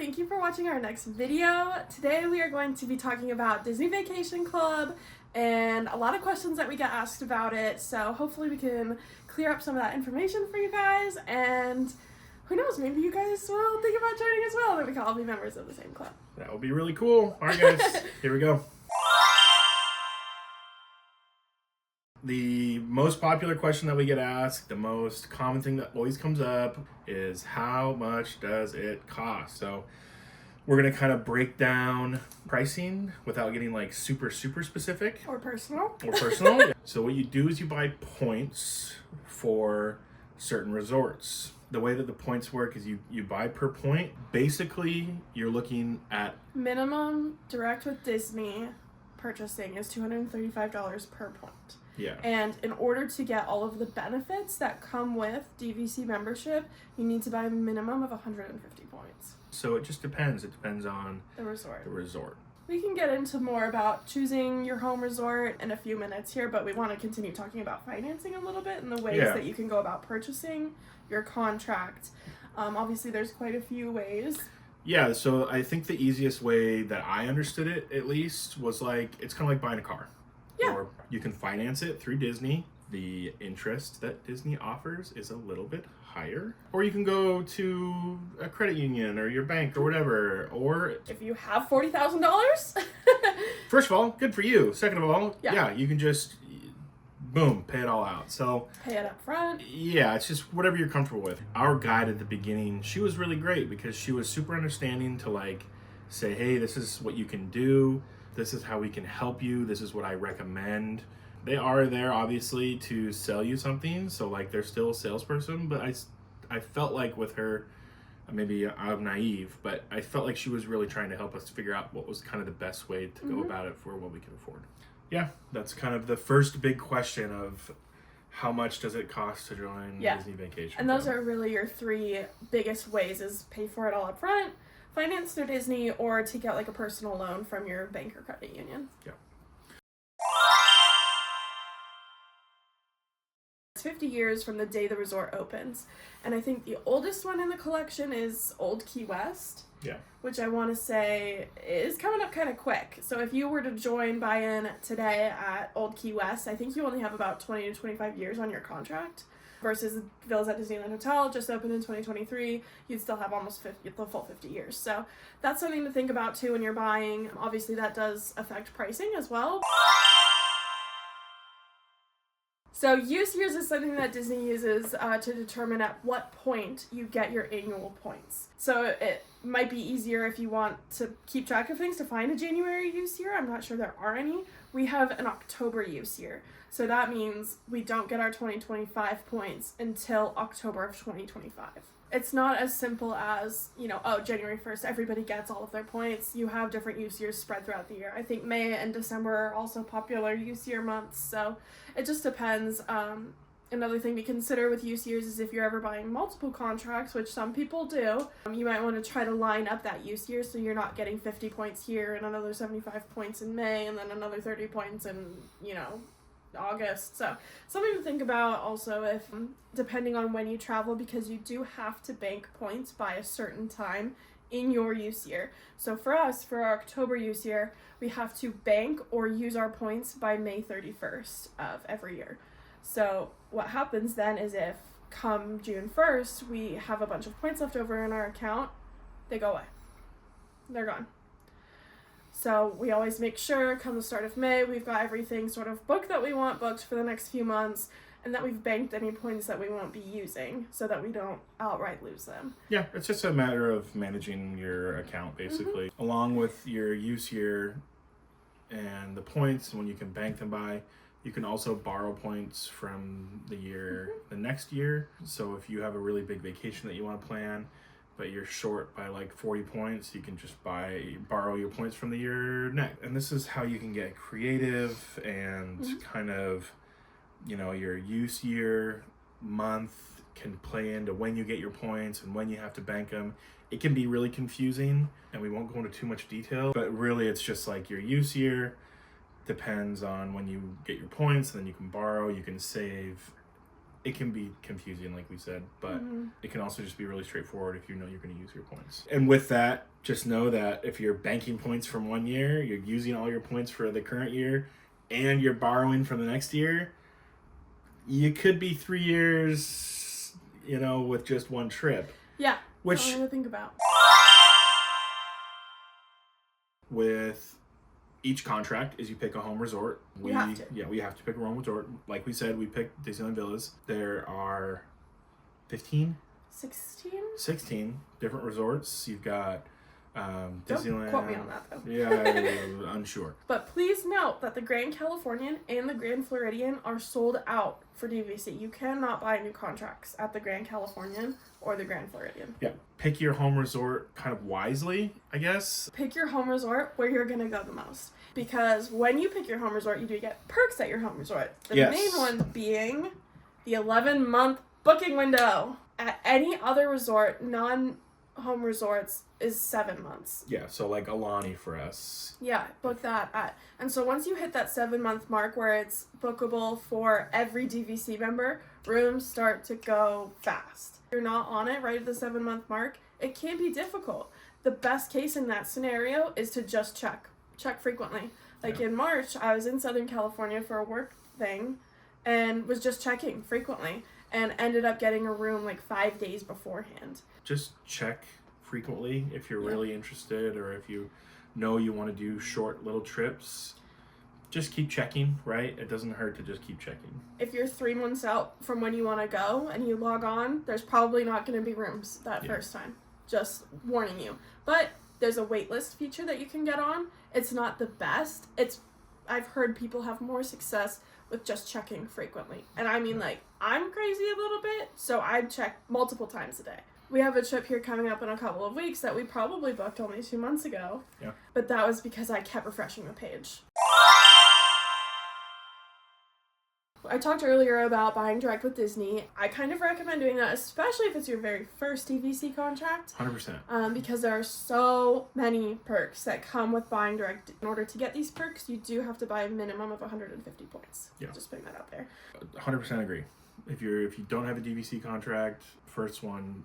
thank you for watching our next video. Today we are going to be talking about Disney Vacation Club and a lot of questions that we get asked about it, so hopefully we can clear up some of that information for you guys, and who knows, maybe you guys will think about joining as well, and we can all be members of the same club. That would be really cool. All right, guys, here we go. The most popular question that we get asked, the most common thing that always comes up is how much does it cost? So we're going to kind of break down pricing without getting like super specific. Or personal. So what you do is you buy points for certain resorts. The way that the points work is you buy per point. Basically, you're looking at minimum direct with Disney purchasing is $235 per point. Yeah. And in order to get all of the benefits that come with DVC membership, you need to buy a minimum of 150 points. So it just depends. It depends on the resort. We can get into more about choosing your home resort in a few minutes here, but we want to continue talking about financing a little bit and the ways that you can go about purchasing your contract. Obviously, there's quite a few ways. Yeah, so I think the easiest way that I understood it, at least, was like, it's kind of like buying a car. Yeah. Or you can finance it through Disney. The interest that Disney offers is a little bit higher. Or you can go to a credit union or your bank or whatever. Or if you have $40,000. First of all, good for you. Second of all, you can just, boom, pay it all out. So pay it up front. Yeah, it's just whatever you're comfortable with. Our guide at the beginning, she was really great because she was super understanding to like say, hey, this is what you can do. This is how we can help you. This is what I recommend. They are there, obviously, to sell you something. So, like, they're still a salesperson. But I felt like with her, maybe I'm naive, but I felt like she was really trying to help us figure out what was kind of the best way to go about it for what we can afford. Yeah, that's kind of the first big question of how much does it cost to join Disney Vacation Club? And those are really your three biggest ways, is pay for it all up front, finance through Disney, or take out like a personal loan from your bank or credit union. Yeah. It's 50 years from the day the resort opens. And I think the oldest one in the collection is Old Key West. Yeah. Which I want to say is coming up kind of quick. So if you were to join buy-in today at Old Key West, I think you only have about 20 to 25 years on your contract. Versus Villas at Disneyland Hotel, just opened in 2023, you'd still have almost the full 50 years. So that's something to think about too when you're buying. Obviously that does affect pricing as well. So use years is something that Disney uses to determine at what point you get your annual points. So it might be easier if you want to keep track of things to find a January use year. I'm not sure there are any. We have an October use year. So that means we don't get our 2025 points until October of 2025. It's not as simple as, January 1st, everybody gets all of their points. You have different use years spread throughout the year. I think May and December are also popular use year months, so it just depends. Another thing to consider with use years is if you're ever buying multiple contracts, which some people do, you might want to try to line up that use year so you're not getting 50 points here and another 75 points in May and then another 30 points in, August. So something to think about also, if depending on when you travel, because you do have to bank points by a certain time in your use year. So for us, for our October use year, we have to bank or use our points by May 31st of every year. So what happens then is if come June 1st, we have a bunch of points left over in our account, they go away. They're gone. So we always make sure come the start of May, we've got everything sort of booked that we want booked for the next few months, and that we've banked any points that we won't be using so that we don't outright lose them. Yeah, it's just a matter of managing your account, basically. Along with your use year and the points, when you can bank them by, you can also borrow points from the next year. So if you have a really big vacation that you want to plan, but you're short by like 40 points, you can just borrow your points from the year next. And this is how you can get creative and kind of, your use year month can play into when you get your points and when you have to bank them. It can be really confusing, and we won't go into too much detail, but really it's just like your use year depends on when you get your points, and then you can borrow, you can save. it can be confusing, like we said, but it can also just be really straightforward if you know you're going to use your points. And with that, just know that if you're banking points from one year, you're using all your points for the current year, and you're borrowing from the next year, you could be 3 years, with just one trip. Yeah, which something to think about. With each contract is you pick a home resort. We have to. Yeah, we have to pick a home resort. Like we said, we picked Disneyland Villas. There are 15? 16 different resorts. You've got Disneyland. Don't quote me on that, though. Yeah, I'm unsure. But please note that the Grand Californian and the Grand Floridian are sold out for DVC. You cannot buy new contracts at the Grand Californian or the Grand Floridian. Yeah, pick your home resort kind of wisely, I guess. Pick your home resort where you're going to go the most. Because when you pick your home resort, you do get perks at your home resort. The main one being the 11-month booking window. At any other resort, non-home resorts, is 7 months. Yeah, so like Alani for us. Yeah, book that at. And so once you hit that 7-month mark where it's bookable for every DVC member, rooms start to go fast. If you're not on it right at the 7-month mark, it can be difficult. The best case in that scenario is to just check frequently. Like in March, I was in Southern California for a work thing and was just checking frequently and ended up getting a room like 5 days beforehand. Just check frequently if you're really interested, or if you know you want to do short little trips. Just keep checking, right? It doesn't hurt to just keep checking. If you're 3 months out from when you want to go and you log on, there's probably not going to be rooms that first time. Just warning you. But there's a waitlist feature that you can get on. It's not the best. I've heard people have more success with just checking frequently. And I mean, like, I'm crazy a little bit, so I'd check multiple times a day. We have a trip here coming up in a couple of weeks that we probably booked only 2 months ago. Yeah. But that was because I kept refreshing the page. I talked earlier about buying direct with Disney. I kind of recommend doing that, especially if it's your very first DVC contract. 100%. Because there are so many perks that come with buying direct. In order to get these perks, you do have to buy a minimum of 150 points. Yeah. Just putting that out there. 100% agree. If you don't have a DVC contract, first one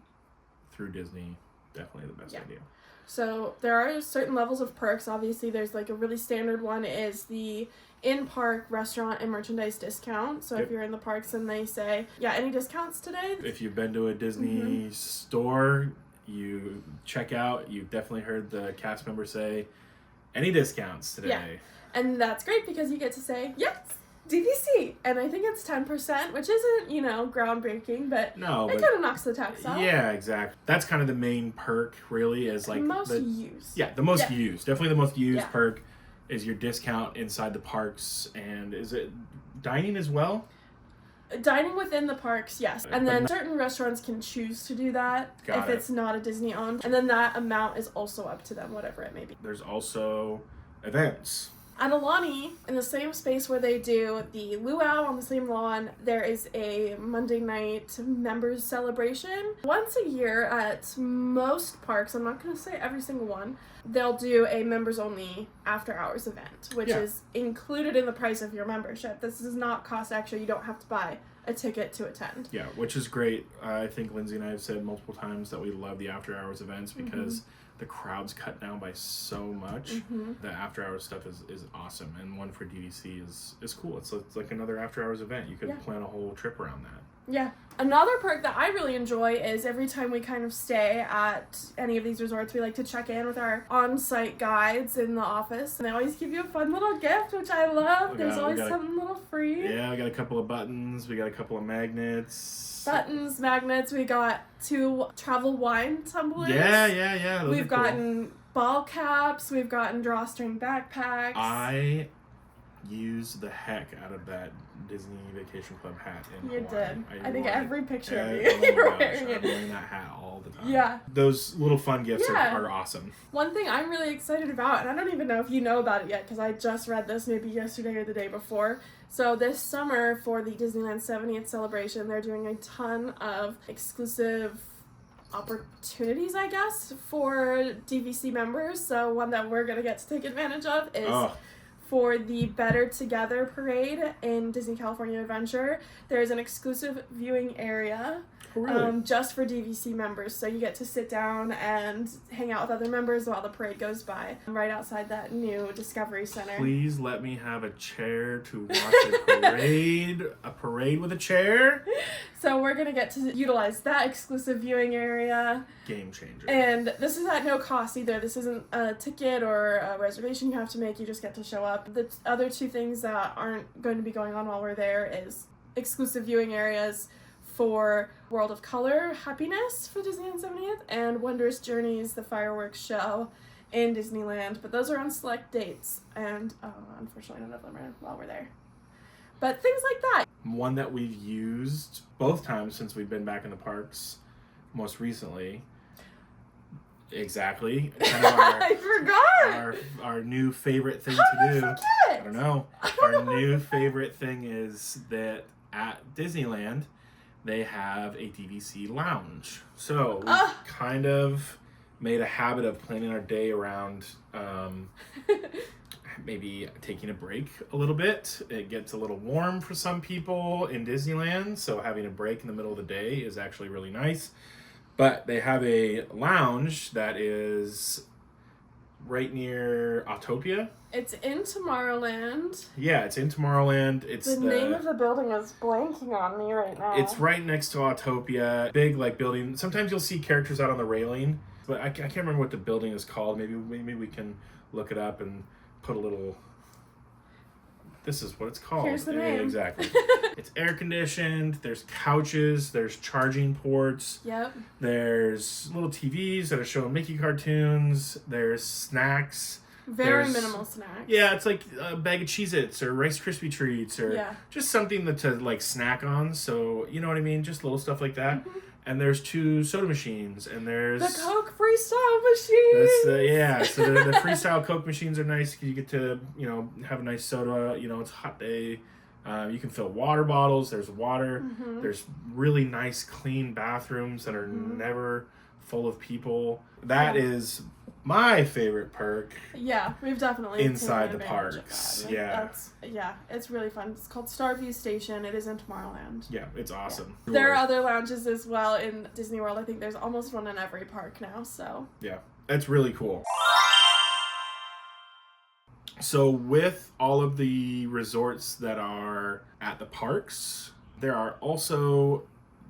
through Disney, definitely the best idea. So there are certain levels of perks. Obviously, there's like a really standard one is the in-park restaurant and merchandise discount. So if you're in the parks and they say, any discounts today? If you've been to a Disney store, you check out, you've definitely heard the cast member say, any discounts today? Yeah. And that's great because you get to say, yes, DVC. And I think it's 10%, which isn't, groundbreaking, but it kind of knocks the tax off. Yeah, exactly. That's kind of the main perk, really, is like most used. Yeah, the most used. Definitely the most used perk is your discount inside the parks. And is it dining as well? Dining within the parks, yes. And then certain restaurants can choose to do that if it's not a Disney owned. And then that amount is also up to them, whatever it may be. There's also events. At Alani, in the same space where they do the luau on the same lawn, there is a Monday night members celebration. Once a year at most parks, I'm not going to say every single one, they'll do a members only after hours event, which is included in the price of your membership. This does not cost extra. You don't have to buy a ticket to attend. Yeah, which is great. I think Lindsay and I have said multiple times that we love the after hours events because the crowd's cut down by so much. The after hours stuff is awesome, and one for DVC is cool. It's like another after hours event. You could plan a whole trip around that. Yeah. Another perk that I really enjoy is every time we kind of stay at any of these resorts, we like to check in with our on-site guides in the office. And they always give you a fun little gift, which I love. There's always something little free. Yeah, we got a couple of buttons. We got a couple of magnets. Buttons, magnets. We got 2 travel wine tumblers. Yeah. We've gotten ball caps. We've gotten drawstring backpacks. I used the heck out of that Disney Vacation Club hat in Hawaii. You did. I think every picture of you, you're wearing it. I'm wearing that hat all the time. Yeah. Those little fun gifts are awesome. One thing I'm really excited about, and I don't even know if you know about it yet, because I just read this maybe yesterday or the day before. So this summer for the Disneyland 70th celebration, they're doing a ton of exclusive opportunities, I guess, for DVC members. So one that we're going to get to take advantage of is for the Better Together parade in Disney California Adventure, there's an exclusive viewing area. Oh, really? Just for DVC members, so you get to sit down and hang out with other members while the parade goes by, right outside that new Discovery Center. Please let me have a chair to watch a parade with a chair. So we're gonna get to utilize that exclusive viewing area. Game changer. And this is at no cost either. This isn't a ticket or a reservation you have to make. You just get to show up. The other two things that aren't going to be going on while we're there is exclusive viewing areas for World of Color Happiness for Disneyland 70th and Wondrous Journeys, the fireworks show in Disneyland. But those are on select dates, and unfortunately none of them are while we're there. But things like that. One that we've used both times since we've been back in the parks, most recently. Exactly. Kind of I forgot! Our new favorite thing How to did do. I forget? I don't know. Our new favorite thing is that at Disneyland, they have a DVC lounge. So we kind of made a habit of planning our day around maybe taking a break a little bit. It gets a little warm for some people in Disneyland, so having a break in the middle of the day is actually really nice. But they have a lounge that is right near Autopia. It's in Tomorrowland. Yeah, it's in Tomorrowland. It's The name of the building is blanking on me right now. It's right next to Autopia. Big building. Sometimes you'll see characters out on the railing, but I can't remember what the building is called. Maybe we can look it up and put a little. This is what it's called. Here's the name. Exactly. It's air conditioned. There's couches. There's charging ports. Yep. There's little TVs that are showing Mickey cartoons. There's snacks. Very minimal snacks. Yeah, it's like a bag of Cheez-Its or Rice Krispie treats or just something to snack on. So, you know what I mean? Just little stuff like that. Mm-hmm. And there's 2 soda machines, and there's the Coke freestyle machine. So the freestyle Coke machines are nice because you get to have a nice soda. It's a hot day. You can fill water bottles. There's water. Mm-hmm. There's really nice, clean bathrooms that are never full of people. That is my favorite perk. Yeah, we've definitely inside the parks. It's really fun. It's called Starview Station. It is in Tomorrowland. Yeah, it's awesome. Yeah. There are other lounges as well in Disney World. I think there's almost one in every park now. So yeah, it's really cool. So with all of the resorts that are at the parks, there are also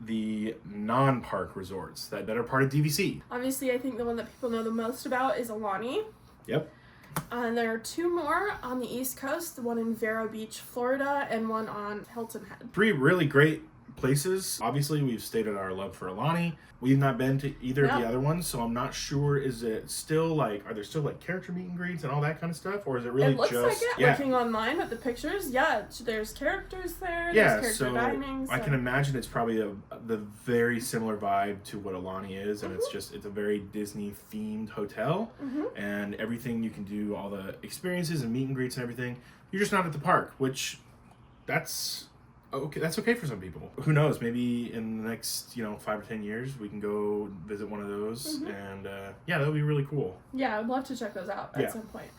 the non-park resorts that are part of DVC. Obviously, I think the one that people know the most about is Aulani. Yep. And there are 2 more on the East Coast, one in Vero Beach, Florida, and one on Hilton Head. 3 really great places. Obviously, we've stated our love for Aulani. We've not been to either of the other ones, so I'm not sure. Is it still are there still character meet and greets and all that kind of stuff, or is it really it looks just like it? Looking online at the pictures, there's characters there. There's character dining. I can imagine it's probably the very similar vibe to what Aulani is, and it's a very Disney themed hotel, and everything you can do, all the experiences and meet and greets and everything. You're just not at the park, which that's okay for some people. Who knows? Maybe in the next 5 or 10 years we can go visit one of those, and that would be really cool. Yeah, I'd love to check those out at some point.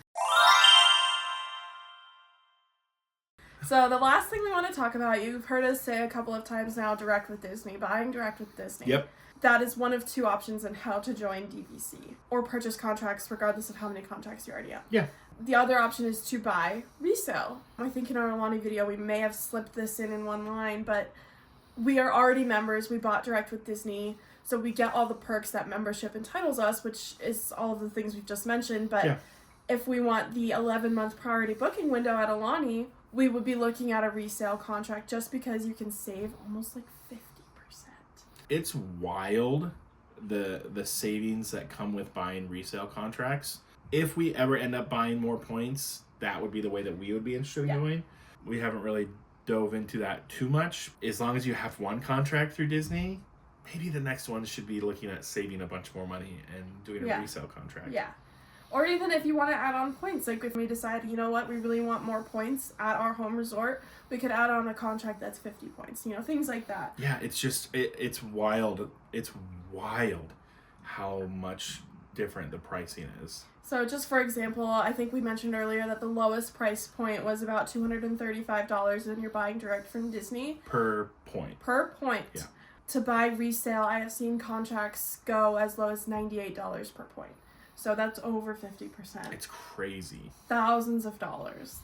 So the last thing we want to talk about, you've heard us say a couple of times now, direct with Disney, buying direct with Disney. Yep. That is one of 2 options on how to join DVC or purchase contracts regardless of how many contracts you already have. Yeah. The other option is to buy resale. I think in our Aulani video we may have slipped this in one line, but we are already members. We bought direct with Disney, so we get all the perks that membership entitles us, which is all of the things we've just mentioned. But if we want the 11-month priority booking window at Aulani, we would be looking at a resale contract just because you can save almost 50%. It's wild, the savings that come with buying resale contracts. If we ever end up buying more points, that would be the way that we would be interested in doing. We haven't really dove into that too much. As long as you have one contract through Disney, maybe the next one should be looking at saving a bunch more money and doing a resale contract. Yeah. Or even if you want to add on points, if we decide, we really want more points at our home resort, we could add on a contract that's 50 points, things like that. Yeah, it's just, it's wild. It's wild how much different the pricing is. So just for example, I think we mentioned earlier that the lowest price point was about $235 and you're buying direct from Disney. Per point. Per point. Yeah. To buy resale, I have seen contracts go as low as $98 per point. So that's over 50%. It's crazy. Thousands of dollars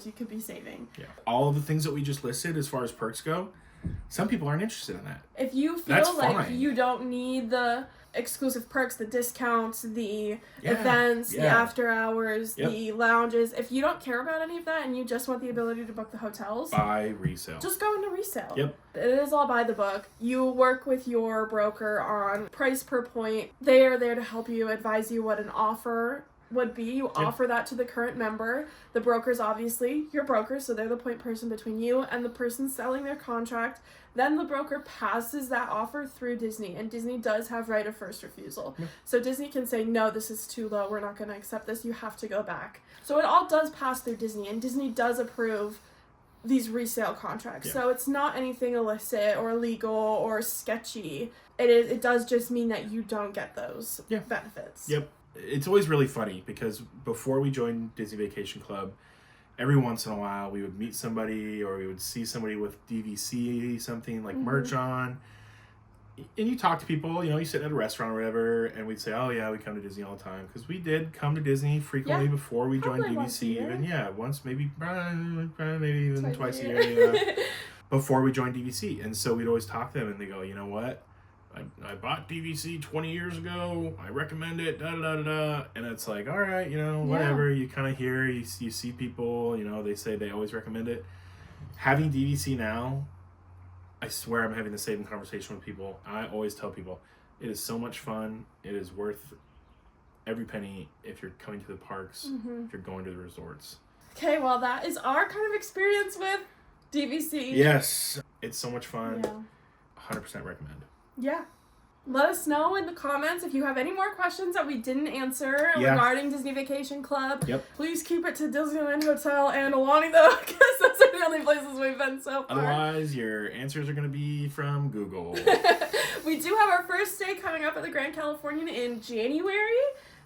you could be saving. Yeah. All of the things that we just listed as far as perks go, some people aren't interested in that. If you feel That's like fine. you don't need the exclusive perks, the discounts, the events, the after hours, the lounges, if you don't care about any of that and you just want the ability to book the hotels, buy resale. Just go into resale. Yep. It is all by the book. You work with your broker on price per point. They are there to help you, advise you what an offer would be. You offer that to the current member. The broker's obviously your broker, so they're the point person between you and the person selling their contract. Then the broker passes that offer through Disney, and Disney does have right of first refusal. So Disney can say, no, this is too low, we're not going to accept this, you have to go back. So it all does pass through Disney, and Disney does approve these resale contracts. So it's not anything illicit or illegal or sketchy. It does just mean that you don't get those benefits. Yep. It's always really funny because before we joined Disney Vacation Club, every once in a while we would meet somebody or we would see somebody with DVC, something like merch on. And you talk to people, you sit at a restaurant or whatever, and we'd say, oh yeah, we come to Disney all the time. Because we did come to Disney frequently before we joined DVC. Once, maybe even twice a year. Before we joined DVC. And so we'd always talk to them and they go, you know what? I bought DVC 20 years ago. I recommend it, da-da-da-da-da. And it's like, all right, whatever. You kind of hear, you see people, they say they always recommend it. Having DVC now, I swear I'm having the same conversation with people. I always tell people, it is so much fun. It is worth every penny if you're coming to the parks, if you're going to the resorts. Okay, well, that is our kind of experience with DVC. Yes, it's so much fun. Yeah. 100% recommend. Yeah. Let us know in the comments if you have any more questions that we didn't answer regarding Disney Vacation Club. Please keep it to Disneyland Hotel and Alani, though, because those are the only places we've been so far. Otherwise, your answers are going to be from Google. We do have our first stay coming up at the Grand Californian in January.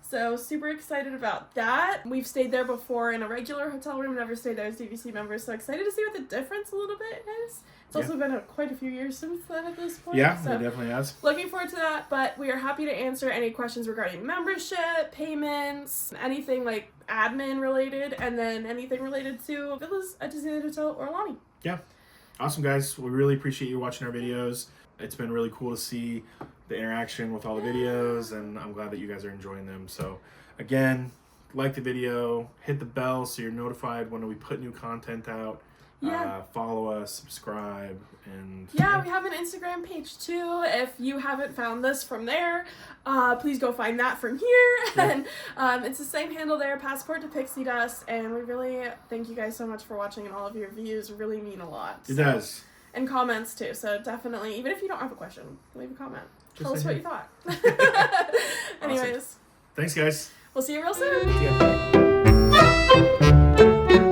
So super excited about that. We've stayed there before in a regular hotel room, never stayed there as DVC members, so excited to see what the difference a little bit is. It's also been quite a few years since then at this point. Yeah, so it definitely has. Looking forward to that, but we are happy to answer any questions regarding membership, payments, anything like admin related, and then anything related to villas at Disneyland Hotel or Alani. Yeah. Awesome, guys. We really appreciate you watching our videos. It's been really cool to see the interaction with all the videos, and I'm glad that you guys are enjoying them. So, again, like the video, hit the bell so you're notified when we put new content out. Follow us, subscribe, and we have an Instagram page too. If you haven't found this from there, please go find that from here. And it's the same handle there, Passport to Pixie Dust. And we really thank you guys so much for watching, and all of your views really mean a lot. It does. And comments too. So definitely, even if you don't have a question, leave a comment. Tell us what you thought. Anyways. Awesome. Thanks, guys. We'll see you real soon. Yeah.